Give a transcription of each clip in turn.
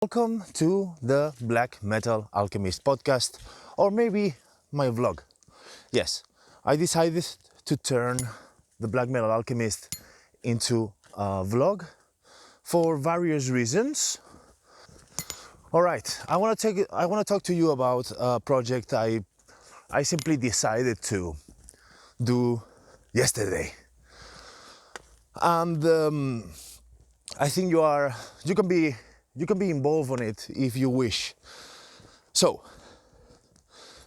Welcome to the Black Metal Alchemist podcast, or maybe my vlog. Yes, I decided to turn the Black Metal Alchemist into a vlog for various reasons. All right, I want to talk to you about a project I simply decided to do yesterday, and I think you can be involved on it if you wish. So,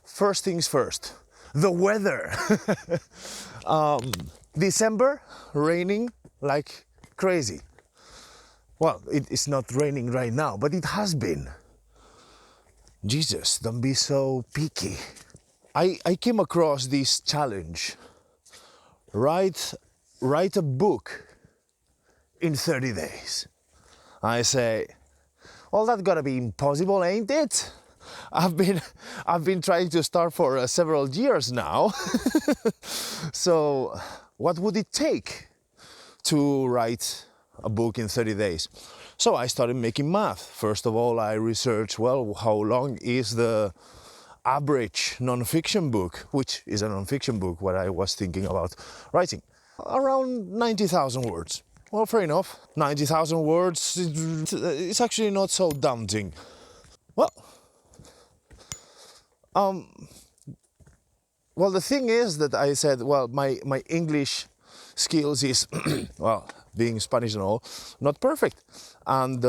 first things first, the weather. December, raining like crazy. Well, it's not raining right now, but it has been. Jesus, don't be so picky. I came across this challenge. Write a book in 30 days. I say, well, that's gotta be impossible, ain't it? I've been trying to start for several years now. So, what would it take to write a book in 30 days? So I started making math. First of all, I researched, well, how long is the average non-fiction book, which is a non-fiction book, what I was thinking about writing. Around 90,000 words. Well, fair enough. 90,000 words, it's actually not so daunting. Well, well, the thing is that I said, well, my English skills is, well, being Spanish and all, not perfect. And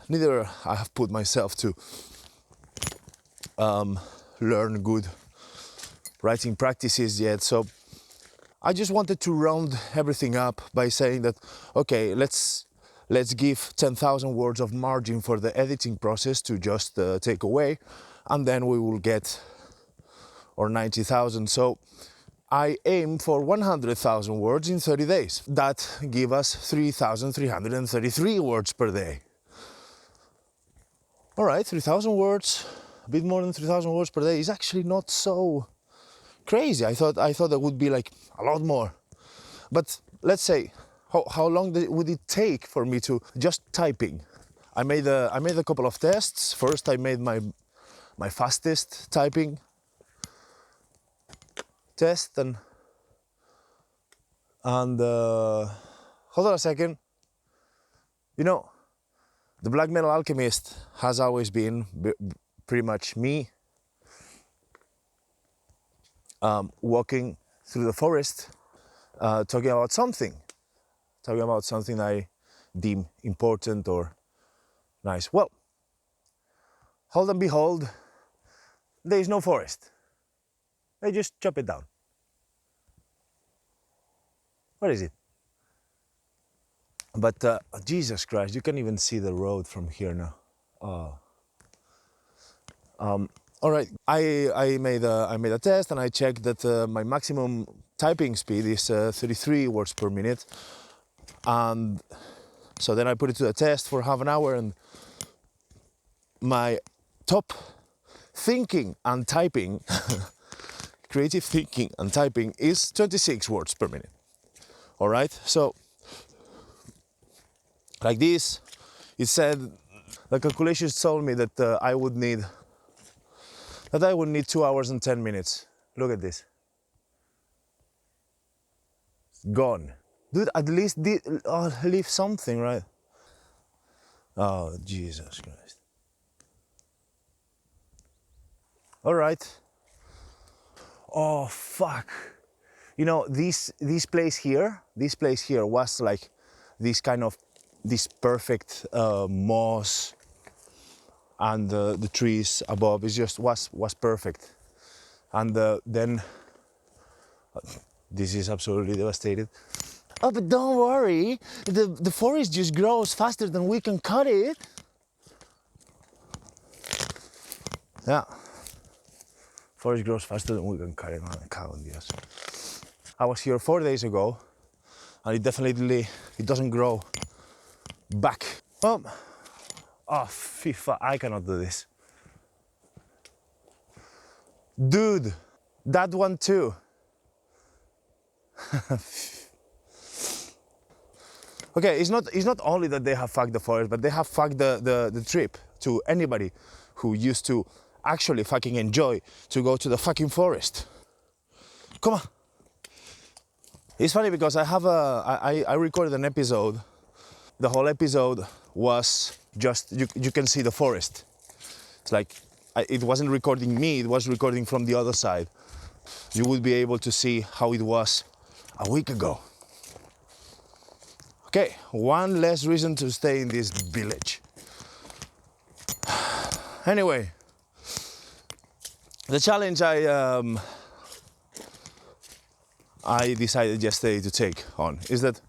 neither I have put myself to learn good writing practices yet. So I just wanted to round everything up by saying that, okay, let's give 10,000 words of margin for the editing process to just take away, and then we will get, or 90,000. So I aim for 100,000 words in 30 days. That give us 3,333 words per day. All right, 3,000 words, a bit more than 3,000 words per day is actually not so crazy. I thought that would be like a lot more. But let's say, how long would it take for me to just typing? I made a couple of tests. First, I made my fastest typing test, and hold on a second. You know, the Black Metal Alchemist has always been pretty much me walking through the forest, talking about something I deem important or nice. Well, hold and behold, there is no forest. They just chop it down. What is it? But Jesus Christ, you can't even see the road from here now. Oh. All right, I made a test, and I checked that my maximum typing speed is 33 words per minute, and so then I put it to the test for half an hour, and my top thinking and typing, creative thinking and typing is 26 words per minute. All right, so like this, it said the calculations told me that I would need 2 hours and 10 minutes. Look at this. Gone. Dude, at least leave something, right? Oh, Jesus Christ. All right. Oh, fuck. You know, this place here was like this perfect moss, and the trees above is just was perfect. And then this is absolutely devastated. Oh, but don't worry, the forest just grows faster than we can cut it. Yeah, forest grows faster than we can cut it. Oh, count, yes. I was here 4 days ago, and it doesn't grow back. Oh, FIFA, I cannot do this. Dude, that one too. Okay, it's not only that they have fucked the forest, but they have fucked the trip to anybody who used to actually fucking enjoy to go to the fucking forest. Come on. It's funny because I recorded an episode. The whole episode was just, you can see the forest. It's like, it wasn't recording me, it was recording from the other side. You would be able to see how it was a week ago. Okay, one less reason to stay in this village. Anyway, the challenge I decided yesterday to take on is that,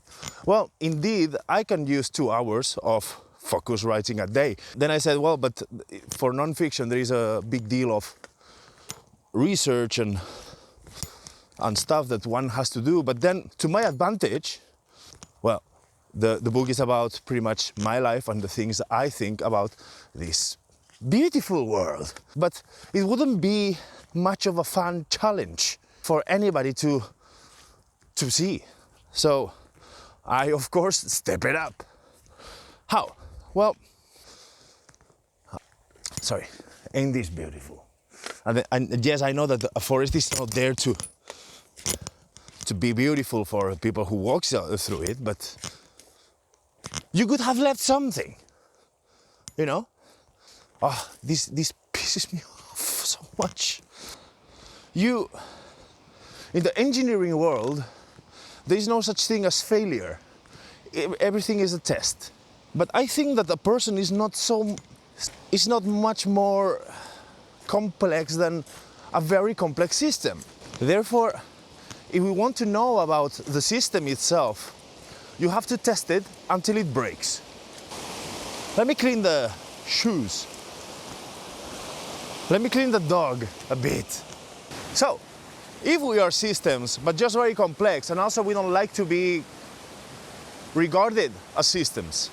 well, indeed, I can use 2 hours of focus writing a day. Then I said, well, but for non-fiction, there is a big deal of research and stuff that one has to do. But then, to my advantage, well, the book is about pretty much my life and the things I think about this beautiful world. But it wouldn't be much of a fun challenge for anybody to see. So I, of course, step it up. How? Well, sorry, ain't this beautiful? And yes, I know that a forest is not there to be beautiful for people who walk through it, but you could have left something, you know? Oh, this pisses me off so much. In the engineering world, there is no such thing as failure. Everything is a test. But I think that a person is not much more complex than a very complex system. Therefore, if we want to know about the system itself, you have to test it until it breaks. Let me clean the shoes. Let me clean the dog a bit. So, if we are systems, but just very complex, and also we don't like to be regarded as systems.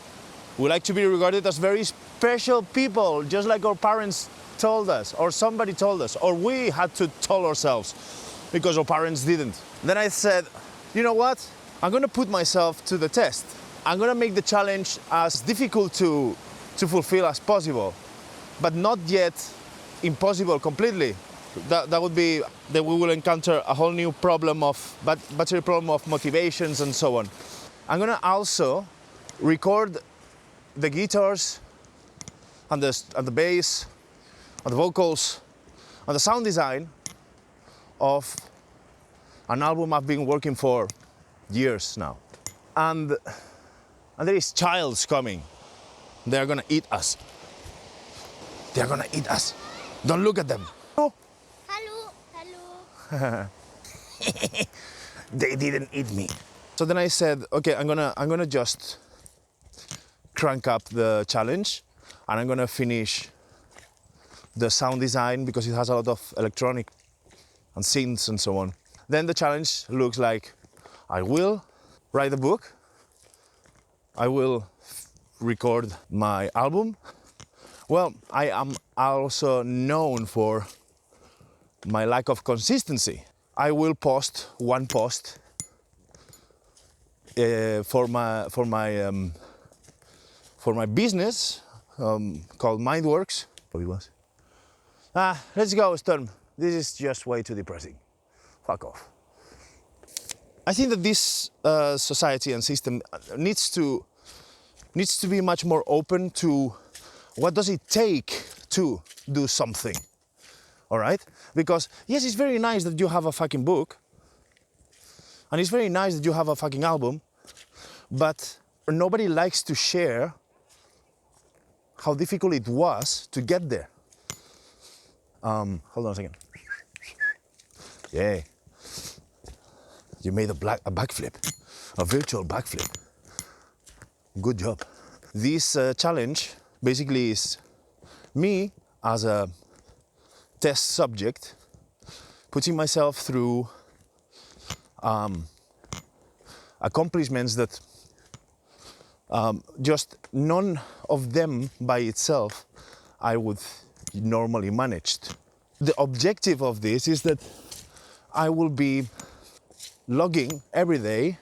We like to be regarded as very special people, just like our parents told us, or somebody told us, or we had to tell ourselves because our parents didn't. Then I said, you know what? I'm gonna put myself to the test. I'm gonna make the challenge as difficult to fulfill as possible, but not yet impossible completely. That would be that we will encounter a whole new problem of battery problem of motivations and so on. I'm gonna also record the guitars and the bass and the vocals and the sound design of an album I've been working for years now. And there is childs coming. They're gonna eat us. They're gonna eat us. Don't look at them. Oh. Hello. They didn't eat me. So then I said, okay, I'm gonna just crank up the challenge, and I'm gonna finish the sound design because it has a lot of electronic and synths and so on. Then the challenge looks like I will write a book, I will record my album. Well, I am also known for my lack of consistency. I will post one post for my business called Mindworks. Let's go, Storm. This is just way too depressing. Fuck off. I think that this society and system needs to be much more open to what does it take to do something. All right? Because yes, it's very nice that you have a fucking book, and it's very nice that you have a fucking album, but nobody likes to share how difficult it was to get there. Hold on a second. Yay. You made a backflip, a virtual backflip. Good job. This challenge basically is me as a test subject putting myself through accomplishments that just none of them by itself I would normally manage. The objective of this is that I will be logging every day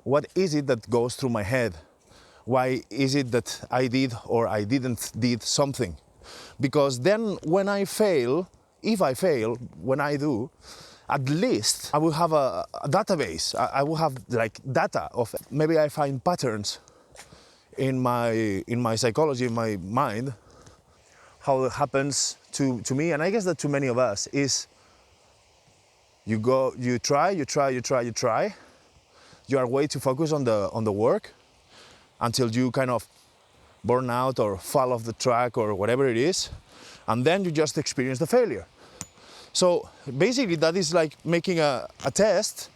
what is it that goes through my head? Why is it that I did or I didn't did something? Because then when I fail, if I fail, when I do, at least I will have a database. I will have like data of, maybe I find patterns in my psychology, in my mind, how it happens to me, and I guess that to many of us, is you try, you are way too focused on the work until you kind of burn out or fall off the track or whatever it is, and then you just experience the failure. So basically that is like making a test,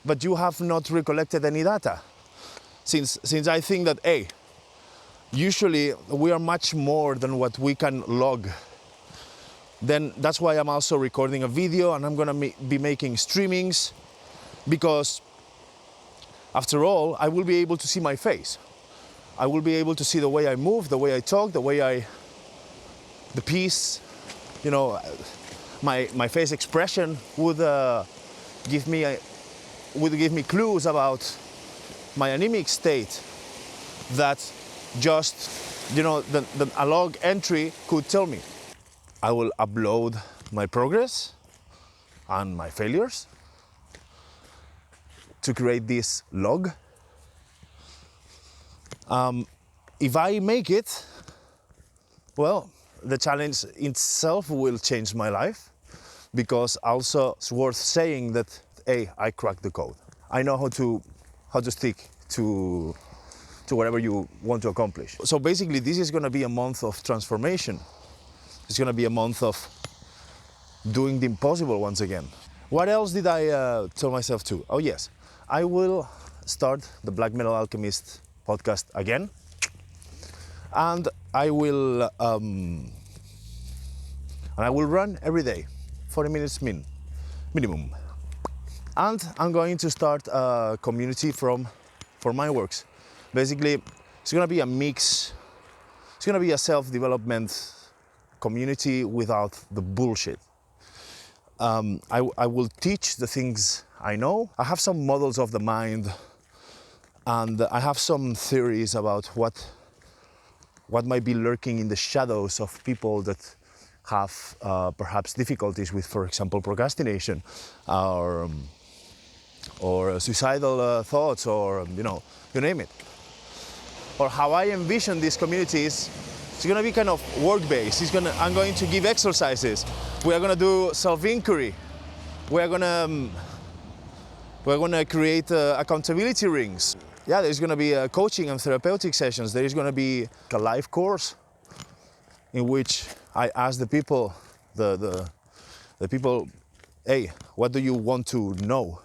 but you have not recollected any data. Since I think that, usually we are much more than what we can log, then that's why I'm also recording a video, and I'm gonna be making streamings, because after all, I will be able to see my face. I will be able to see the way I move, the way I talk, the piece, you know, my face expression would give me clues about my anemic state that just, a log entry could tell me. I will upload my progress and my failures to create this log. If I make it, well, the challenge itself will change my life, because also it's worth saying that, I cracked the code. I know how to stick to whatever you want to accomplish. So basically, this is going to be a month of transformation. It's going to be a month of doing the impossible once again. What else did I tell myself to? Oh yes, I will start the Black Metal Alchemist podcast again, and I will run every day, 40 minutes minimum. And I'm going to start a community for my works. Basically, it's going to be a mix. It's going to be a self-development community without the bullshit. I will teach the things I know. I have some models of the mind, and I have some theories about what might be lurking in the shadows of people that have perhaps difficulties with, for example, procrastination, or suicidal thoughts, or you name it. Or how I envision this community is, it's going to be kind of work-based. I'm going to give exercises. We are going to do self-inquiry. We're going to create accountability rings. Yeah, there's going to be coaching and therapeutic sessions. There is going to be a live course in which I ask the people, the people, what do you want to know?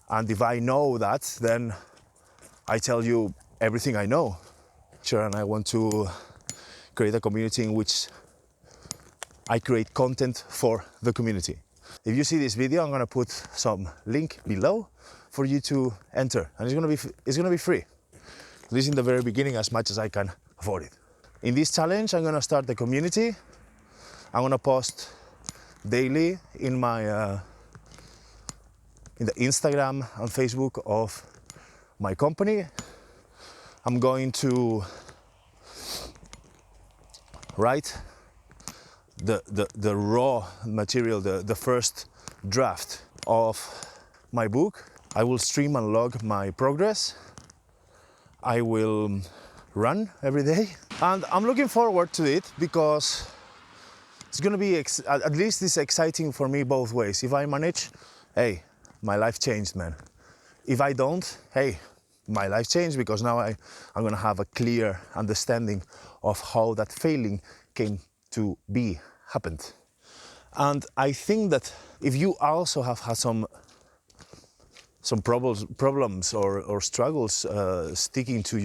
And if I know that, then I tell you everything I know. Sure, and I want to create a community in which I create content for the community. If you see this video, I'm going to put some link below for you to enter, and it's going to be free. This is in the very beginning, as much as I can afford it. In this challenge, I'm going to start the community. I'm going to post daily in my in the Instagram and Facebook of my company. I'm going to write the raw material, the first draft of my book. I will stream and log my progress. I will run every day, and I'm looking forward to it, because it's going to be at least it's exciting for me both ways. If I manage, my life changed, man. If I don't, my life changed, because now I'm going to have a clear understanding of how that failing came to be, happened. And I think that if you also have had some problems or struggles sticking to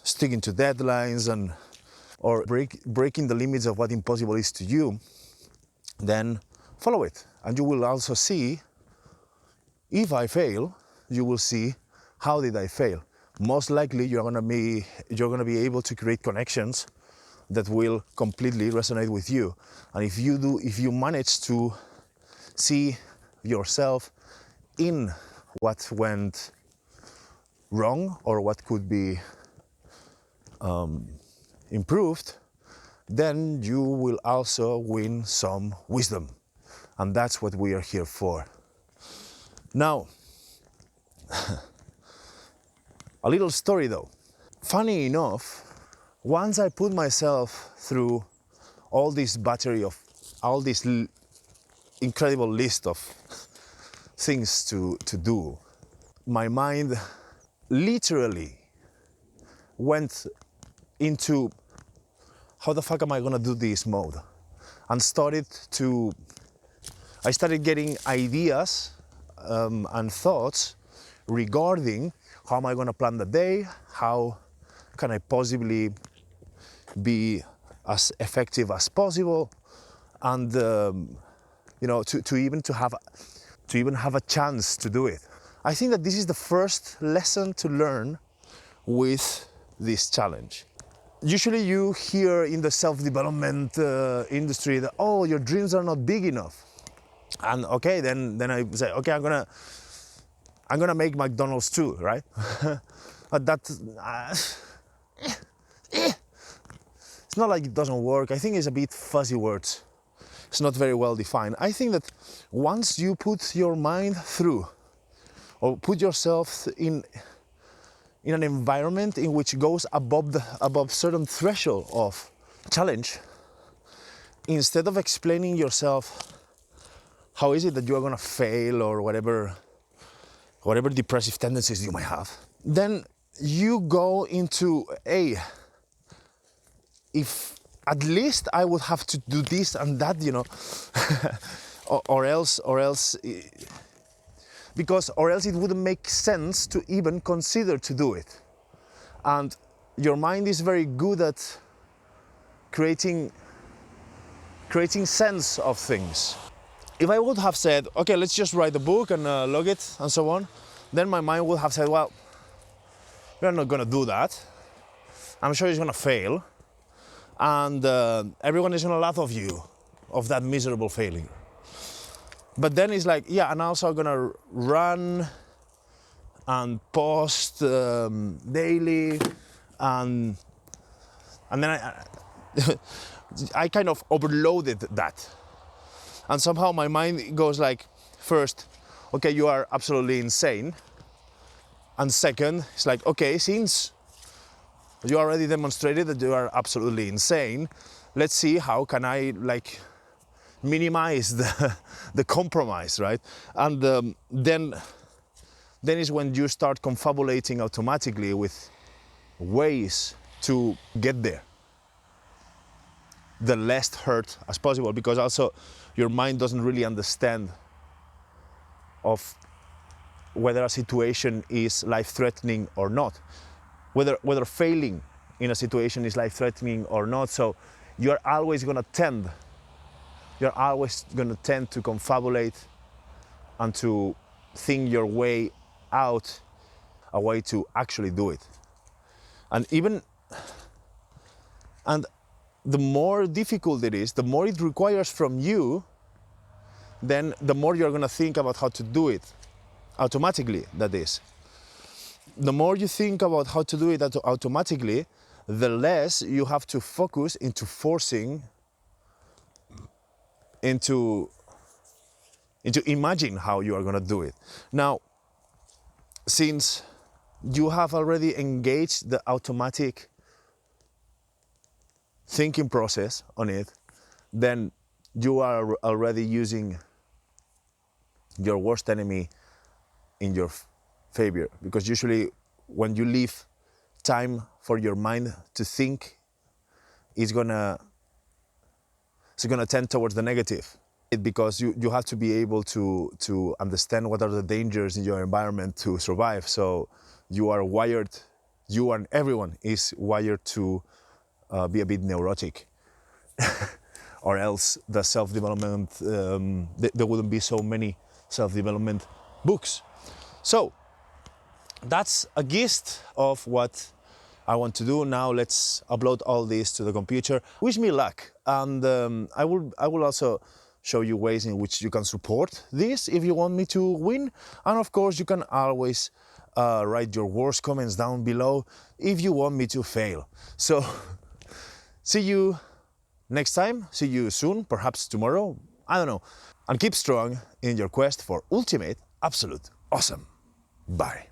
deadlines or breaking the limits of what impossible is to you, then follow it, and you will also see, if I fail, you will see how did I fail. Most likely you're gonna be able to create connections that will completely resonate with you. And if you manage to see yourself in what went wrong or what could be improved, then you will also win some wisdom. And that's what we are here for. Now, a little story though. Funny enough, once I put myself through all this battery of all this incredible list of things to do, my mind literally went into how the fuck am I gonna do this mode, and I started getting ideas and thoughts regarding how am I gonna plan the day, how can I possibly be as effective as possible, and you know, to even have a chance to do it. I think that this is the first lesson to learn with this challenge. Usually you hear in the self-development industry that, oh, your dreams are not big enough. And okay, then I say, okay, I'm gonna make McDonald's too, right? But that, it's not like it doesn't work. I think it's a bit fuzzy words. It's not very well defined. I think that once you put your mind through, or put yourself in an environment in which goes above certain threshold of challenge, instead of explaining yourself how is it that you are gonna fail or whatever depressive tendencies you might have, then you go into if at least I would have to do this and that, you know, or else it wouldn't make sense to even consider to do it. And your mind is very good at creating sense of things. If I would have said, okay, let's just write the book and log it and so on, then my mind would have said, well, we're not gonna do that. I'm sure it's gonna fail. And everyone is gonna laugh of you, of that miserable failure. But then it's like, yeah, and also I'm gonna run and post daily, and then I kind of overloaded that. And somehow my mind goes like, first, okay, you are absolutely insane. And second, it's like, okay, since you already demonstrated that you are absolutely insane, let's see how can I like minimize the compromise, right? And then is when you start confabulating automatically with ways to get there, the less hurt as possible, because also your mind doesn't really understand of whether a situation is life-threatening or not, whether failing in a situation is life-threatening or not. So you're always going to tend to confabulate and to think your way out a way to actually do it. And the more difficult it is, the more it requires from you, then the more you're going to think about how to do it automatically, that is. The more you think about how to do it automatically, the less you have to focus into forcing, into imagine how you are going to do it. Now, since you have already engaged the automatic thinking process on it, then you are already using your worst enemy in your favor, because usually when you leave time for your mind to think, it's gonna tend towards the negative, because you have to be able to understand what are the dangers in your environment to survive. So you are wired, you and everyone is wired to be a bit neurotic. Or else the self-development, there wouldn't be so many self-development books. So that's a gist of what I want to do. Now let's upload all this to the computer. Wish me luck, and I will also show you ways in which you can support this if you want me to win. And of course, you can always write your worst comments down below if you want me to fail. So, see you next time, see you soon, perhaps tomorrow, I don't know. And keep strong in your quest for ultimate, absolute awesome. Bye.